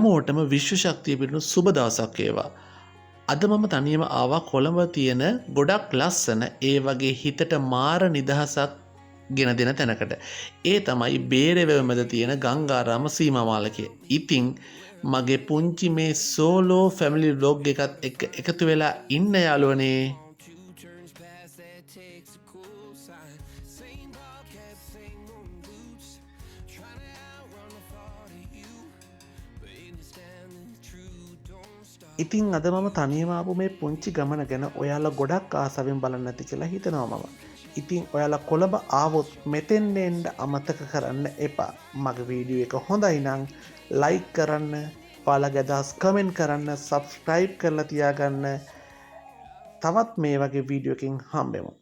හැමෝටම විශ්ව ශක්තිය පිරුණු සුබ දවසක් වේවා. අද මම තනියම ආවා කොළඹ තියෙන ගොඩක් ලස්සන ඒ වගේ හිතට මාර නිදහසක් ගෙන දෙන තැනකට. ඒ තමයි බේරවැව මැද තියෙන ගංගාරාම සීමාමාලකය. ඉතින් මගේ පුංචි මේ සෝලෝ ෆැමිලි ව්ලොග් එකත් එක්ක එකතු වෙලා ඉන්න යාළුවනේ. ඉතින් අද මම තනියම ආපු මේ පුංචි ගමන ගැන ඔයාලා ගොඩක් ආසාවෙන් බලන්න ඇති කියලා හිතනවා මම. ඉතින් ඔයාලා කොළඹ ආවොත් මෙතෙන් එන්න අමතක කරන්න එපා. මගේ වීඩියෝ එක හොඳයි නම් ලයික් කරන්න, ඔයාලගේ අදහස් කමෙන්ට් කරන්න, සබ්ස්ක්‍රයිබ් කරලා තියාගන්න. තවත් මේ වගේ වීඩියෝ එකකින් හම්බෙමු.